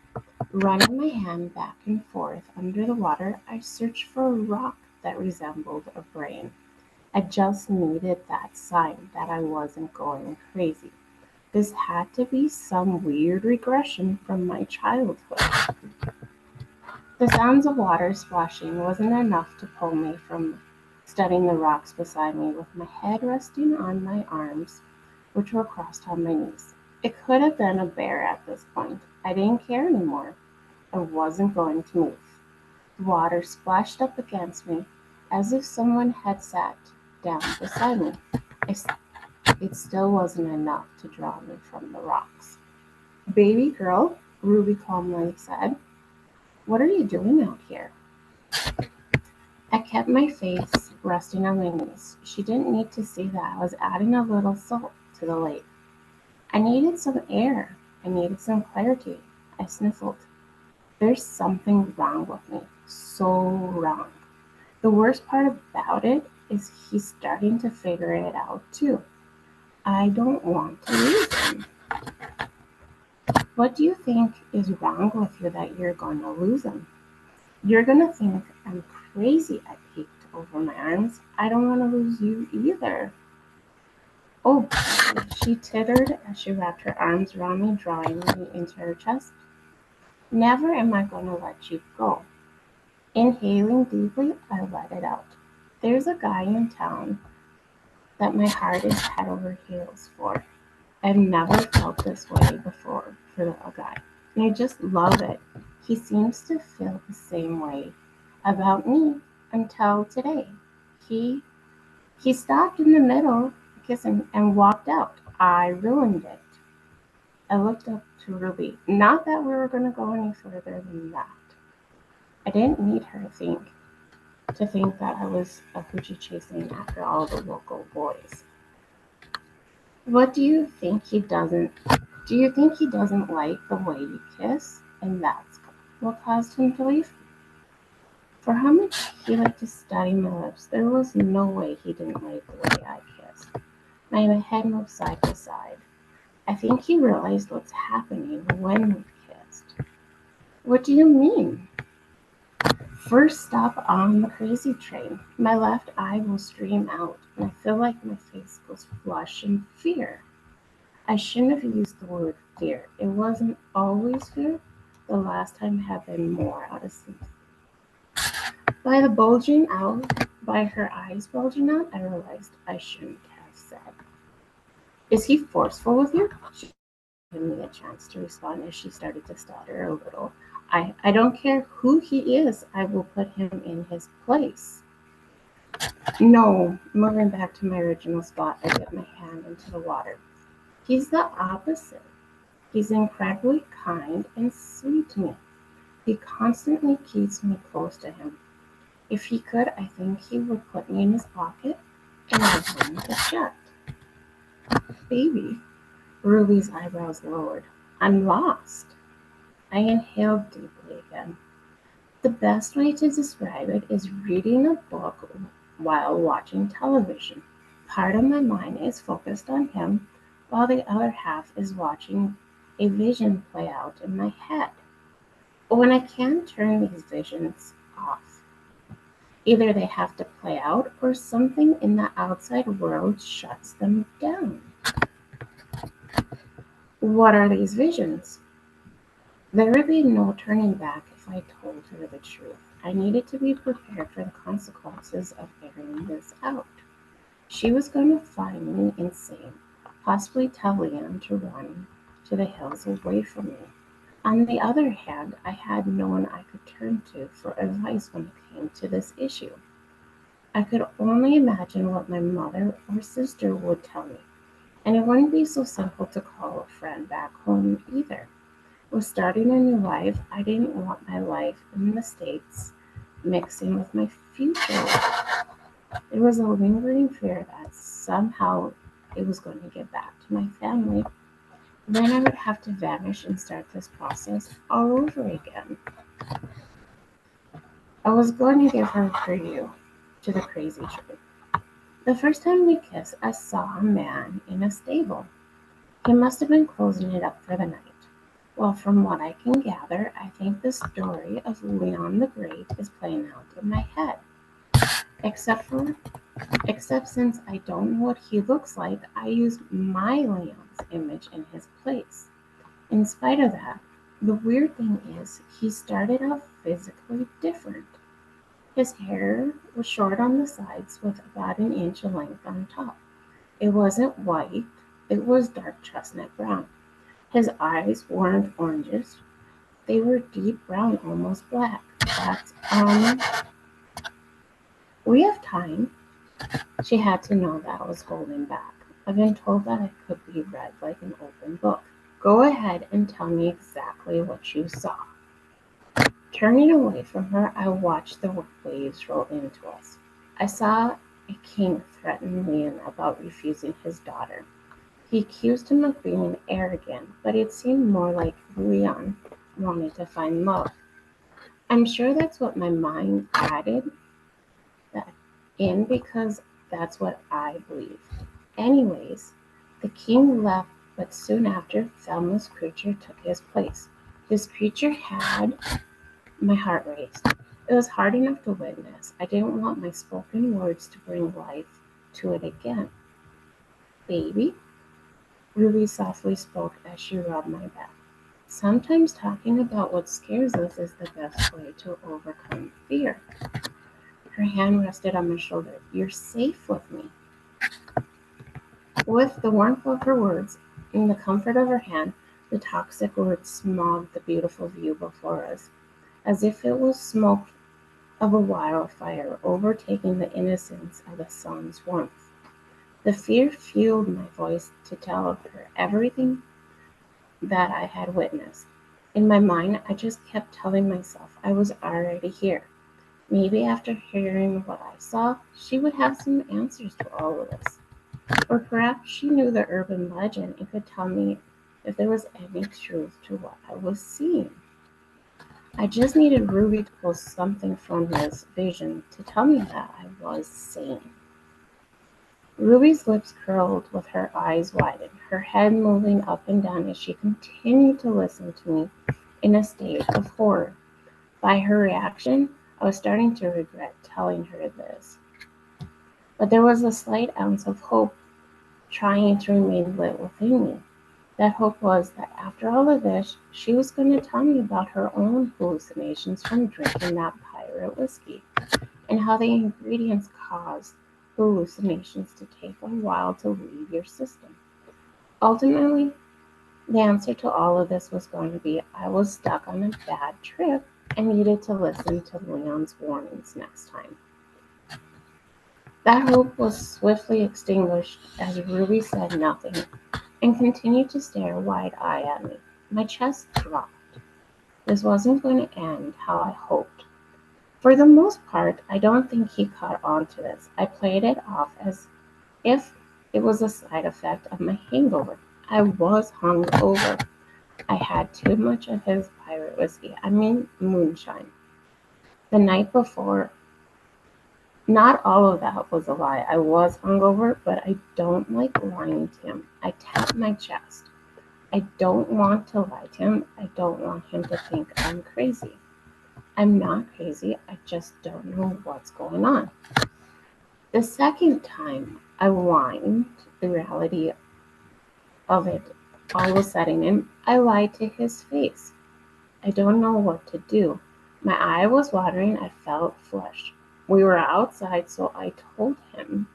Running my hand back and forth under the water, I searched for a rock that resembled a brain. I just needed that sign that I wasn't going crazy. This had to be some weird regression from my childhood. The sounds of water splashing wasn't enough to pull me from studying the rocks beside me with my head resting on my arms, which were crossed on my knees. It could have been a bear at this point. I didn't care anymore. I wasn't going to move. The water splashed up against me as if someone had sat down beside me. It still wasn't enough to draw me from the rocks. "Baby girl," Ruby calmly said, "what are you doing out here?" I kept my face resting on my knees. She didn't need to see that I was adding a little salt to the lake. I needed some air. I needed some clarity. I sniffled. There's something wrong with me. So wrong. The worst part about it is he's starting to figure it out too. I don't want to lose him. What do you think is wrong with you that you're going to lose him? You're going to think I'm crazy, I peeked over my arms. I don't want to lose you either. Oh, baby, she tittered as she wrapped her arms around me, drawing me into her chest. Never am I going to let you go. Inhaling deeply, I let it out. There's a guy in town that my heart is head over heels for. I've never felt this way before for a guy, and I just love it. He seems to feel the same way about me until today. He stopped in the middle, kissing, and walked out. I ruined it. I looked up to Ruby. Not that we were going to go any further than that. I didn't need her to think that I was a hoochie chasing after all the local boys. What do you think he doesn't? Do you think he doesn't like the way you kiss? And that's what caused him to leave? For how much he liked to study my lips, there was no way he didn't like the way I kissed. My head moved side to side. I think he realized what's happening when we kissed. What do you mean? First stop on the crazy train. My left eye will stream out, and I feel like my face goes flush in fear. I shouldn't have used the word fear. It wasn't always fear. The last time had been more out of sync. By her eyes bulging out, I realized I shouldn't have said. Is he forceful with you? She gave me a chance to respond as she started to stutter a little. I don't care who he is. I will put him in his place. No, moving back to my original spot, I dipped my hand into the water. He's the opposite. He's incredibly kind and sweet to me. He constantly keeps me close to him. If he could, I think he would put me in his pocket and I wouldn't get shut. Baby, Ruby's eyebrows lowered. I'm lost. I inhaled deeply again. The best way to describe it is reading a book while watching television. Part of my mind is focused on him, while the other half is watching a vision play out in my head. When I can't turn these visions off, either they have to play out or something in the outside world shuts them down. What are these visions? There would be no turning back if I told her the truth. I needed to be prepared for the consequences of airing this out. She was going to find me insane, possibly tell Leon to run to the hills away from me. On the other hand, I had no one I could turn to for advice when it came to this issue. I could only imagine what my mother or sister would tell me, and it wouldn't be so simple to call a friend back home either. With starting a new life, I didn't want my life in the States mixing with my future life. There was a lingering fear that somehow it was going to get back to my family. Then I would have to vanish and start this process all over again. I was going to give her a preview to the crazy truth. The first time we kissed, I saw a man in a stable. He must have been closing it up for the night. Well, from what I can gather, I think the story of Leon the Great is playing out in my head. Except since I don't know what he looks like, I used my Leon's image in his place. In spite of that, the weird thing is he started out physically different. His hair was short on the sides with about an inch of length on top. It wasn't white, it was dark chestnut brown. His eyes weren't oranges, they were deep brown, almost black. We have time. She had to know that I was holding back. I've been told that I could be read like an open book. Go ahead and tell me exactly what you saw. Turning away from her, I watched the waves roll into us. I saw a king threaten Leon about refusing his daughter. He accused him of being arrogant, but it seemed more like Leon wanted to find love. I'm sure that's what my mind added that in because that's what I believe. Anyways, the king left, but soon after, Thelma's creature took his place. This creature had my heart raced. It was hard enough to witness. I didn't want my spoken words to bring life to it again. Baby, Ruby softly spoke as she rubbed my back. Sometimes talking about what scares us is the best way to overcome fear. Her hand rested on my shoulder. You're safe with me. With the warmth of her words and the comfort of her hand, the toxic words smogged the beautiful view before us, as if it was smoke of a wildfire overtaking the innocence of the sun's warmth. The fear fueled my voice to tell her everything that I had witnessed. In my mind, I just kept telling myself I was already here. Maybe after hearing what I saw, she would have some answers to all of this. Or perhaps she knew the urban legend and could tell me if there was any truth to what I was seeing. I just needed Ruby to pull something from his vision to tell me that I was sane. Ruby's lips curled with her eyes widened, her head moving up and down as she continued to listen to me in a state of horror. By her reaction, I was starting to regret telling her this. But there was a slight ounce of hope trying to remain lit within me. That hope was that after all of this, she was going to tell me about her own hallucinations from drinking that pirate whiskey, and how the ingredients caused hallucinations to take a while to leave your system. Ultimately, the answer to all of this was going to be I was stuck on a bad trip and needed to listen to Leon's warnings next time. That hope was swiftly extinguished as Ruby said nothing and continued to stare wide-eyed at me. My chest dropped. This wasn't going to end how I hoped. For the most part, I don't think he caught on to this. I played it off as if it was a side effect of my hangover. I was hungover. I had too much of his pirate whiskey. I mean, moonshine. The night before, not all of that was a lie. I was hungover, but I don't like lying to him. I tapped my chest. I don't want to lie to him. I don't want him to think I'm crazy. I'm not crazy. I just don't know what's going on. The second time I whined, the reality of it all was setting in. I lied to his face. I don't know what to do. My eye was watering. I felt flushed. We were outside, so I told him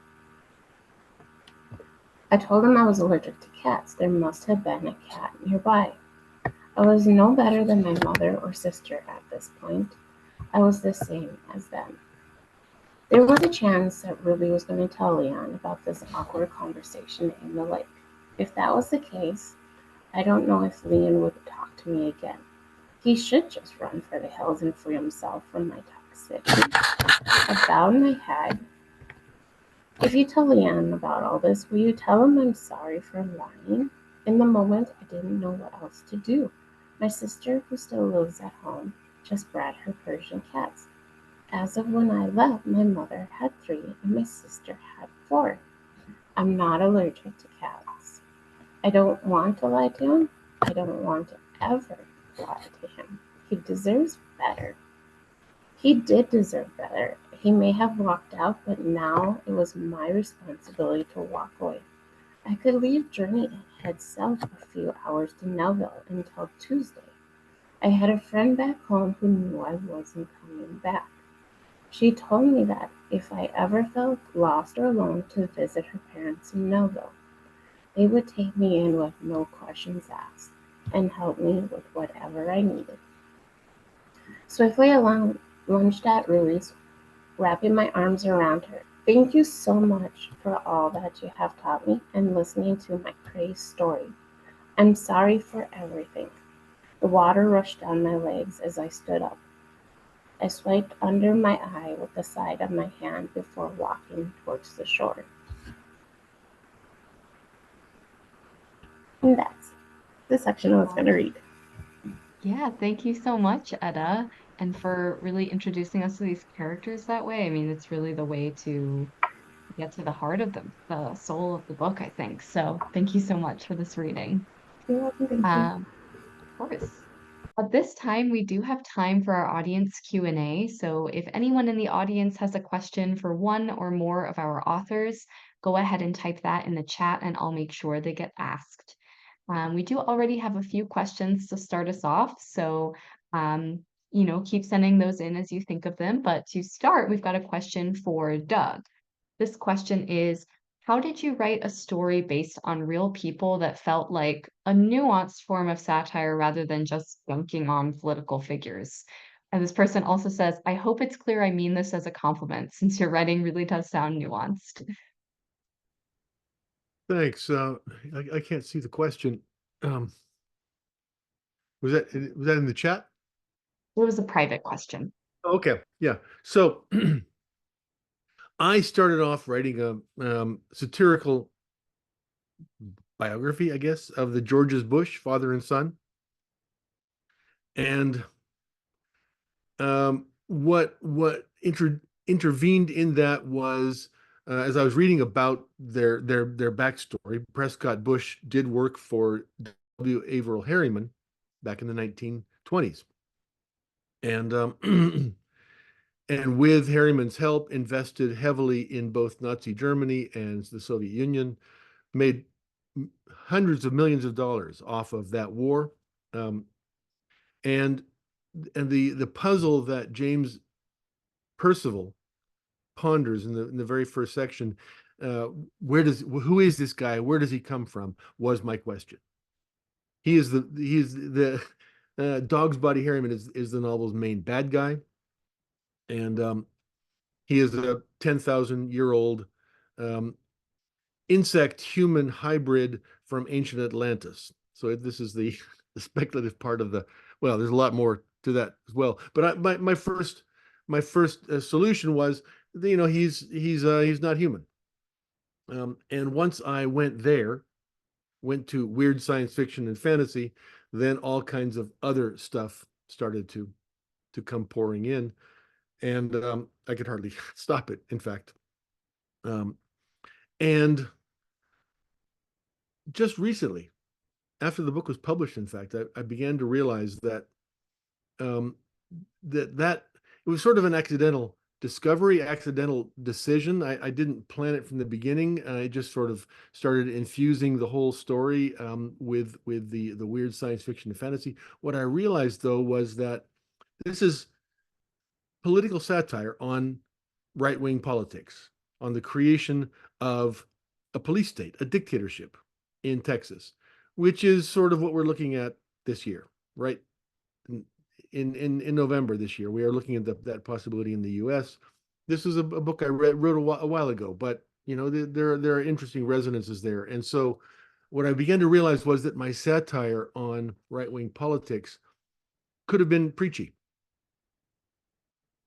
I was allergic to cats. There must have been a cat nearby. I was no better than my mother or sister at this point. I was the same as them. There was a chance that Ruby was going to tell Leon about this awkward conversation in the lake. If that was the case, I don't know if Leon would talk to me again. He should just run for the hills and free himself from my toxicity. I bowed my head. If you tell Leon about all this, will you tell him I'm sorry for lying? In the moment, I didn't know what else to do. My sister, who still lives at home, just bred her Persian cats. As of when I left, my mother had 3 and my sister had 4. I'm not allergic to cats. I don't want to lie to him. I don't want to ever lie to him. He deserves better. He did deserve better. He may have walked out, but now it was my responsibility to walk away. I could leave Journey and head south a few hours to Neville until Tuesday. I had a friend back home who knew I wasn't coming back. She told me that if I ever felt lost or alone to visit her parents in Melville, they would take me in with no questions asked and help me with whatever I needed. Swiftly I lunged at Ruiz, wrapping my arms around her. Thank you so much for all that you have taught me and listening to my crazy story. I'm sorry for everything. The water rushed down my legs as I stood up. I swiped under my eye with the side of my hand before walking towards the shore. And that's the section I was going to read. Yeah, thank you so much, Etta, and for really introducing us to these characters that way. I mean, it's really the way to get to the heart of the soul of the book, I think. So thank you so much for this reading. You're welcome, thank you. Of course. At this time, we do have time for our audience Q&A. So if anyone in the audience has a question for one or more of our authors, go ahead and type that in the chat and I'll make sure they get asked. We do already have a few questions to start us off. So, keep sending those in as you think of them. But to start, we've got a question for Doug. This question is, how did you write a story based on real people that felt like a nuanced form of satire rather than just dunking on political figures? And this person also says, I hope it's clear I mean this as a compliment, since your writing really does sound nuanced. Thanks. I can't see the question. Was that in the chat? It was a private question. Okay, yeah. So I started off writing a satirical biography, I guess, of the Georges Bush, father and son. And what intervened in that was as I was reading about their backstory. Prescott Bush did work for W. Averill Harriman back in the 1920s, and and with Harriman's help, invested heavily in both Nazi Germany and the Soviet Union, made hundreds of millions of dollars off of that war, and the puzzle that James Percival ponders in the very first section, who is this guy? Where does he come from? Was my question. He is the Dog's Body Harriman is the novel's main bad guy, and he is a 10,000-year-old insect human hybrid from ancient Atlantis. So this is the speculative part of the well, there's a lot more to that as well. But my first solution was, he's not human. And once I went to weird science fiction and fantasy, then all kinds of other stuff started to come pouring in, and I could hardly stop it, in fact. And just recently, after the book was published, in fact, I began to realize that that it was sort of an accidental discovery, accidental decision. I didn't plan it from the beginning. I just sort of started infusing the whole story with the weird science fiction and fantasy. What I realized, though, was that this is political satire on right-wing politics, on the creation of a police state, a dictatorship in Texas, which is sort of what we're looking at this year, right? In November this year, we are looking at that possibility in the U.S. This is a book I wrote a while ago, but there are interesting resonances there. And so what I began to realize was that my satire on right-wing politics could have been preachy,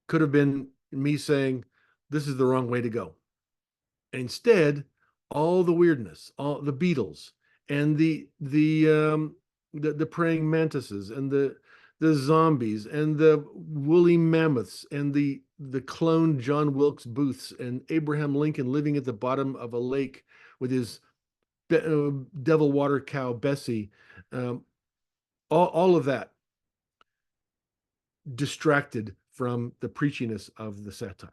could have been me saying, this is the wrong way to go. And instead, all the weirdness, all the Beatles and the praying mantises and the zombies and the woolly mammoths and the cloned John Wilkes Booths and Abraham Lincoln living at the bottom of a lake with his devil water cow Bessie, all of that distracted from the preachiness of the satire.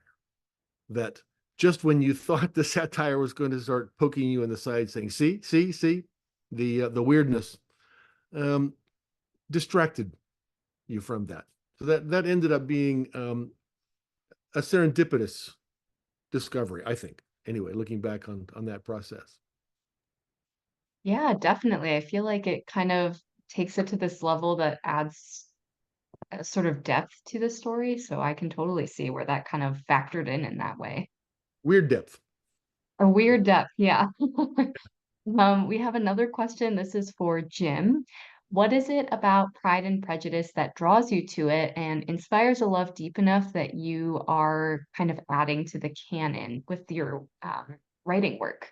That just when you thought the satire was going to start poking you in the side, saying, see, the weirdness, distracted you from that. So that ended up being a serendipitous discovery, I think. Anyway, looking back on that process. Yeah, definitely. I feel like it kind of takes it to this level that adds a sort of depth to the story. So I can totally see where that kind of factored in that way. Weird depth. A weird depth, yeah. We have another question. This is for Jim. What is it about Pride and Prejudice that draws you to it and inspires a love deep enough that you are kind of adding to the canon with your writing work?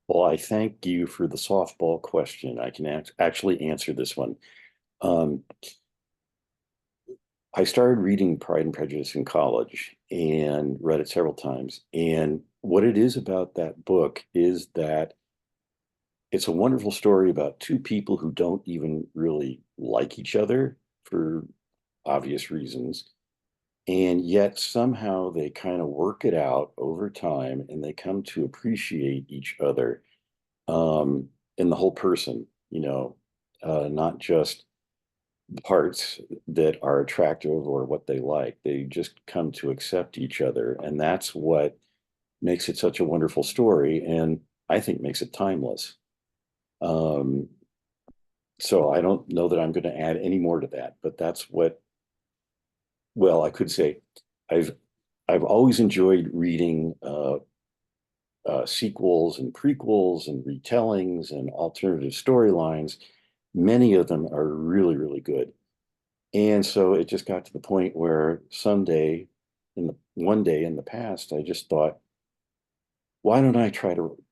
Well, I thank you for the softball question. I can actually answer this one. I started reading Pride and Prejudice in college and read it several times. And what it is about that book is that it's a wonderful story about two people who don't even really like each other for obvious reasons. And yet somehow they kind of work it out over time and they come to appreciate each other in the whole person, not just the parts that are attractive or what they like. They just come to accept each other. And that's what makes it such a wonderful story. And I think makes it timeless. So I don't know that I'm going to add any more to that, but that's well, I could say I've always enjoyed reading sequels and prequels and retellings and alternative storylines. Many of them are really, really good. And so it just got to the point where one day in the past, I just thought, why don't I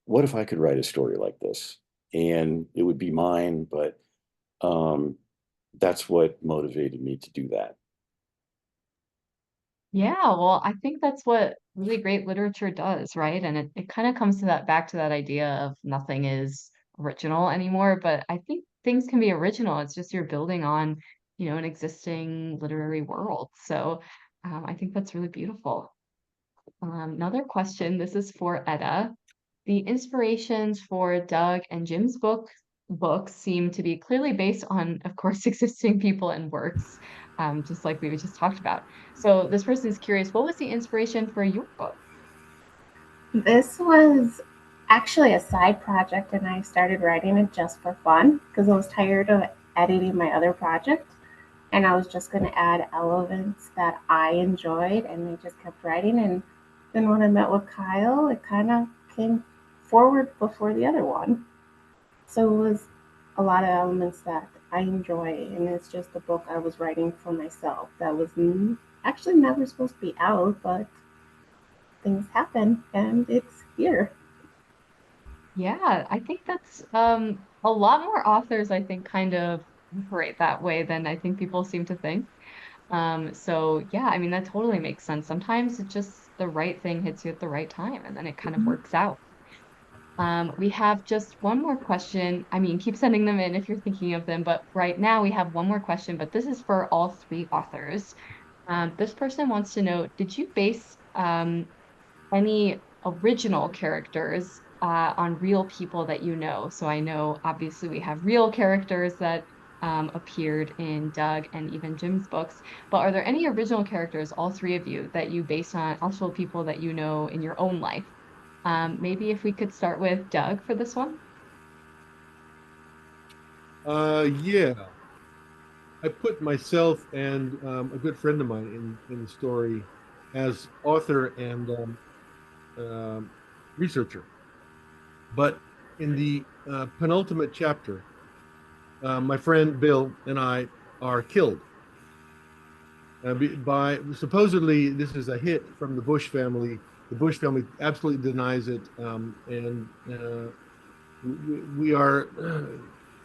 what if I could write a story like this? And it would be mine, but that's what motivated me to do that. Yeah, well, I think that's what really great literature does, right? And it kind of comes to back to that idea of nothing is original anymore. But I think things can be original. It's just you're building on, an existing literary world. So I think that's really beautiful. Another question, this is for Etta. The inspirations for Doug and Jim's books seem to be clearly based on, of course, existing people and works, just like we just talked about. So this person is curious, what was the inspiration for your book? This was actually a side project, and I started writing it just for fun because I was tired of editing my other project. And I was just going to add elements that I enjoyed, and I just kept writing. And then when I met with Kyle, it kind of came forward before the other one. So it was a lot of elements that I enjoy, and it's just a book I was writing for myself that was actually never supposed to be out, but things happen and it's here. Yeah, I think that's a lot more authors I think kind of operate that way than I think people seem to think. So yeah, I mean that totally makes sense. Sometimes it's just the right thing hits you at the right time and then it kind of Mhm. works out. We have just one more question. I mean, keep sending them in if you're thinking of them, but right now we have one more question, but this is for all three authors. This person wants to know, did you base any original characters on real people that you know? So I know obviously we have real characters that appeared in Doug and even Jim's books, but are there any original characters, all three of you, that you based on actual people that you know in your own life? Maybe if we could start with Doug for this one. Yeah, I put myself and a good friend of mine in the story as author and um, researcher. But in the penultimate chapter, my friend Bill and I are killed by supposedly this is a hit from the Bush family. The Bush family absolutely denies it, and we are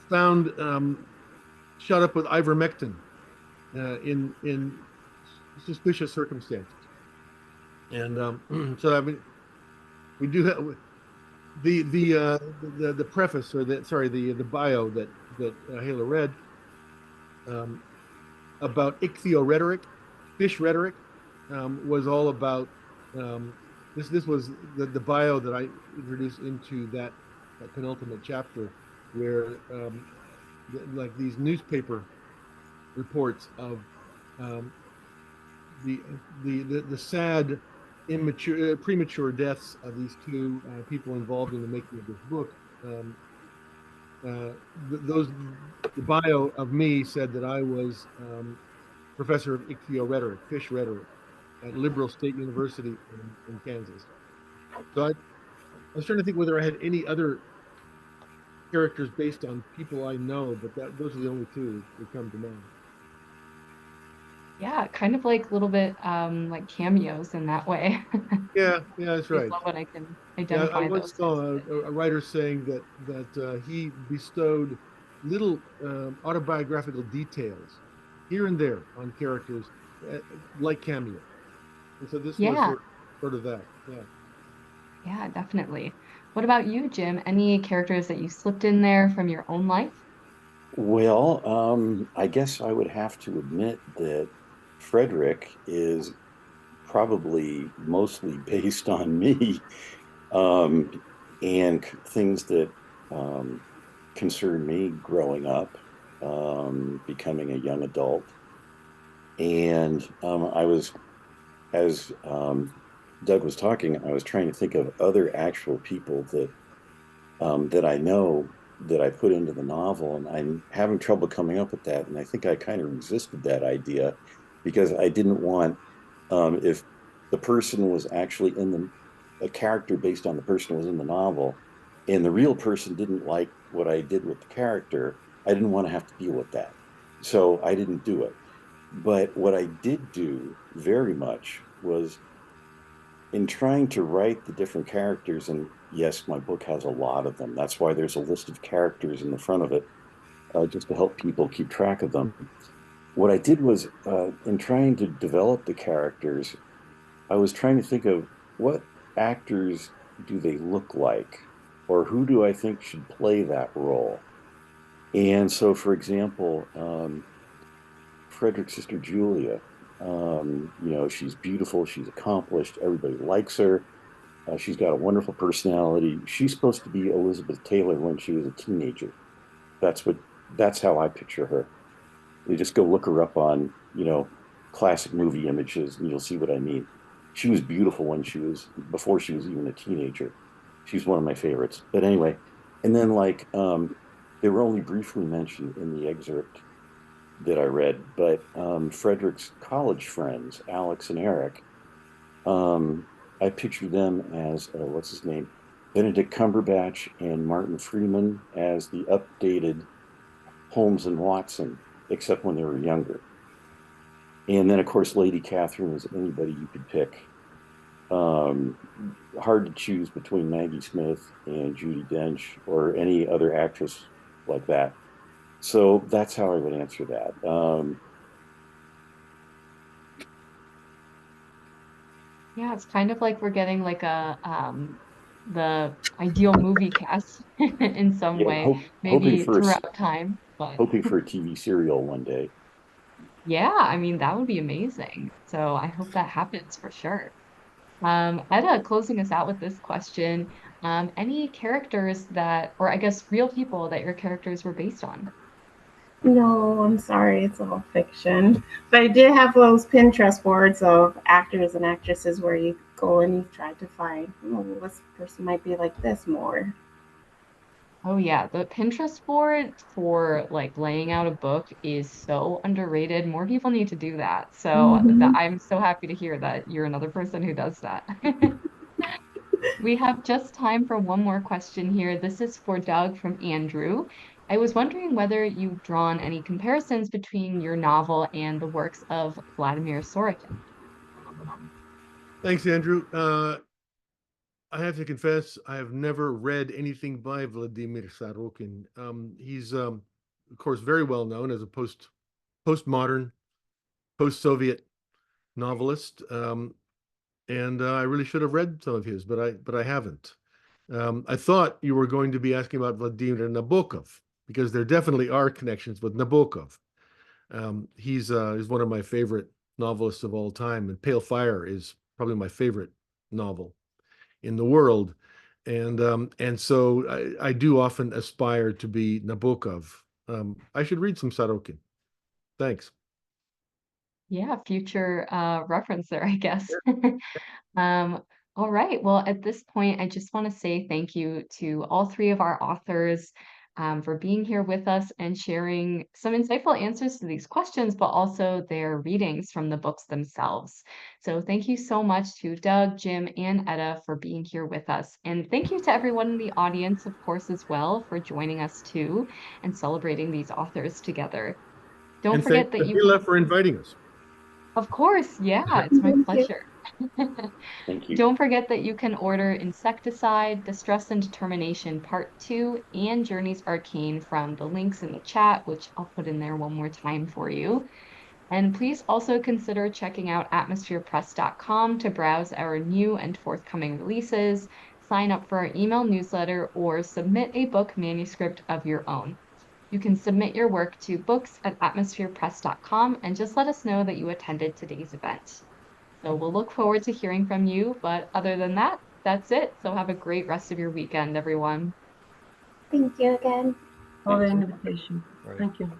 found shot up with ivermectin in suspicious circumstances. And so I mean, we do have the preface or the bio that Hala read um, about ichthyorhetoric, fish rhetoric, was all about this. This was the bio that I introduced into that penultimate chapter, where like these newspaper reports of um, the the sad immature premature deaths of these two people involved in the making of this book. Um, those the bio of me said that I was professor of ichthyorhetoric, fish rhetoric, at Liberal State University in Kansas. So I was trying to think whether I had any other characters based on people I know, but those are the only two that come to mind. Yeah, kind of like a little bit like cameos in that way. Yeah, yeah, that's I right. love when I can Yeah, I identify once those types saw of things. a writer saying that he bestowed little autobiographical details here and there on characters uh, like cameo, and so this was Yeah, sort of that. Yeah. yeah, definitely. What about you, Jim? Any characters that you slipped in there from your own life? Well, I guess I would have to admit that Frederick is probably mostly based on me, um, and things that um, concerned me growing up, becoming a young adult. And I was, as Doug was talking, I was trying to think of other actual people that I know that I put into the novel, and I'm having trouble coming up with that. And I think I kind of resisted that idea because I didn't want, if the person was actually in a character based on the person who was in the novel, and the real person didn't like what I did with the character, I didn't want to have to deal with that. So I didn't do it. But what I did do very much was in trying to write the different characters, and yes, my book has a lot of them. That's why there's a list of characters in the front of it, just to help people keep track of them. What I did was, in trying to develop the characters, I was trying to think of what actors do they look like, or who do I think should play that role. And so, for example, Frederick's sister Julia, she's beautiful, she's accomplished, everybody likes her. She's got a wonderful personality. She's supposed to be Elizabeth Taylor when she was a teenager. That's what that's how I picture her. You just go look her up on, classic movie images and you'll see what I mean. She was beautiful when she was before she was even a teenager. She's one of my favorites. But anyway, and then like they were only briefly mentioned in the excerpt that I read, but Frederick's college friends, Alex and Eric, I picture them as what's his name, Benedict Cumberbatch and Martin Freeman as the updated Holmes and Watson, except when they were younger. And then, of course, Lady Catherine is anybody you could pick. Hard to choose between Maggie Smith and Judi Dench or any other actress like that. So that's how I would answer that. Yeah, it's kind of like we're getting like the ideal movie cast in some Yeah, way, hoping maybe for throughout time. But hoping for a TV serial one day. yeah, I mean that would be amazing. So I hope that happens for sure. Etta, closing us out with this question, any characters that, or I guess real people that your characters were based on? No, I'm sorry, it's all fiction. But I did have those Pinterest boards of actors and actresses where you go and you try to find, oh, this person might be like this more. Oh yeah, the Pinterest board for like laying out a book is so underrated. More people need to do that. So that Hmm. I'm so happy to hear that you're another person who does that. We have just time for one more question here. This is for Doug from Andrew. I was wondering whether you've drawn any comparisons between your novel and the works of Vladimir Sorokin. Thanks, Andrew. I have to confess, I have never read anything by Vladimir Sorokin. He's, of course, very well known as a postmodern, post-Soviet novelist, and I really should have read some of his, but I haven't. I thought you were going to be asking about Vladimir Nabokov because there definitely are connections with Nabokov. He's one of my favorite novelists of all time, and Pale Fire is probably my favorite novel in the world. And so I do often aspire to be Nabokov. I should read some Sorokin. Thanks. Yeah, future reference there, I guess. Um, all right. Well, at this point, I just want to say thank you to all three of our authors for being here with us and sharing some insightful answers to these questions, but also their readings from the books themselves. So thank you so much to Doug, Jim, and Etta for being here with us. And thank you to everyone in the audience, of course, as well, for joining us too and celebrating these authors together. Don't And thanks forget that to you Hila can, for inviting us. of course, yeah, it's my Thank you. pleasure. Thank you. Don't forget that you can order Insecticide, Distress and Determination Part 2, and Journeys Arcane from the links in the chat, which I'll put in there one more time for you. And please also consider checking out atmospherepress.com to browse our new and forthcoming releases, sign up for our email newsletter, or submit a book manuscript of your own. You can submit your work to books@atmospherepress.com and just let us know that you attended today's event. So we'll look forward to hearing from you. But other than that, that's it. So have a great rest of your weekend, everyone. Thank you again. For the Thanks. invitation. Right. Thank you.